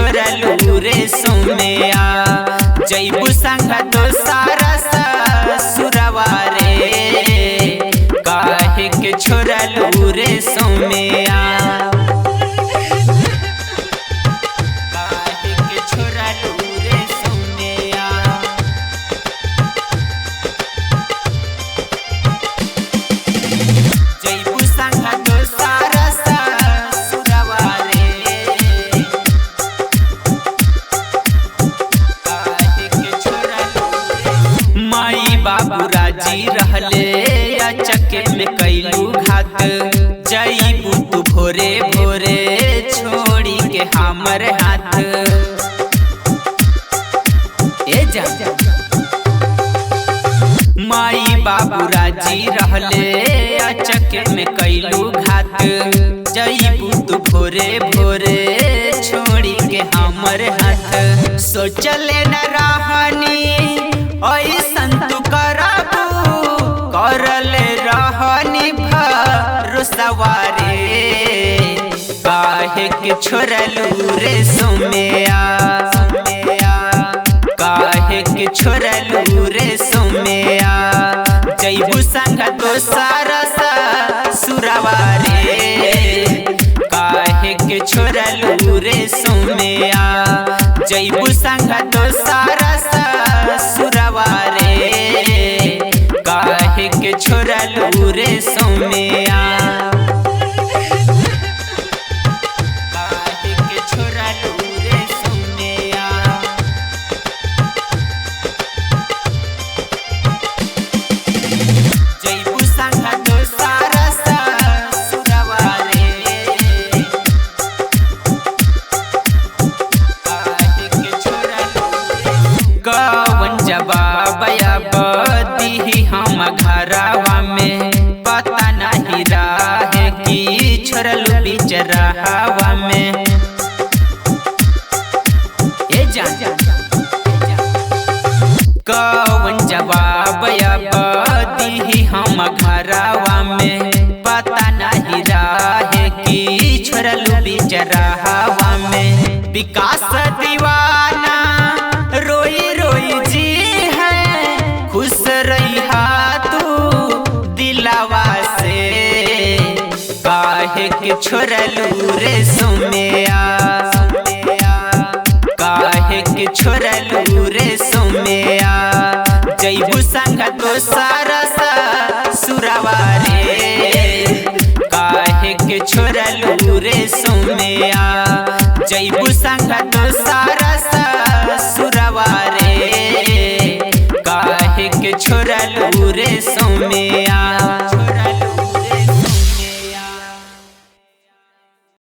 छोड़लू रे सोमया जैबू संग दोसारा ससुरवा रे काहे के छोड़लू रे सोमया बाबू राजी रहले चके में कैलू घात जईबू तू भोरे भोरे छोड़ी के हमर हाथ ए जा माई बाबू राजी रहले चके में कैलू घात जईबू तू भोरे भोरे छोड़ी के हमर हाथ सोचले न रहनी ऐसन तू करबू करले रहनी भरोसवा रे काहे के छोड़लू रे सोमया काहे के छोड़लू रे सोमया जैबू संग दोसारा ससुरवा रे काहे के छोड़लू रे सोमया जैबू संग दोसारा ससुरवा रे काहे के छोड़लू रे सोमया काहे के छोड़लू रे सोमया जैबू संग दोसारा ससुरवा रे काहे के छोड़लू कवन जवाब बदी हम घरवा में पता नहीं रहे कि छोड़लू बीच रहवा में ए जान कवन जवाब बदी हम घरवा में पता नहीं रहे कि छोड़लू बीच रहवा में विकास दीवाना रोई रोई जी है खुश रही तू दिलावा से काहे के छोड़लू रे सोमया काहे के छोड़लू रे सोमया जैबू संग दोसारा ससुरवा रे काहे के छोड़लू रे सोमया जैबू संग दोसारा ससुरवा रे काहे के छोड़लू रे सोमया।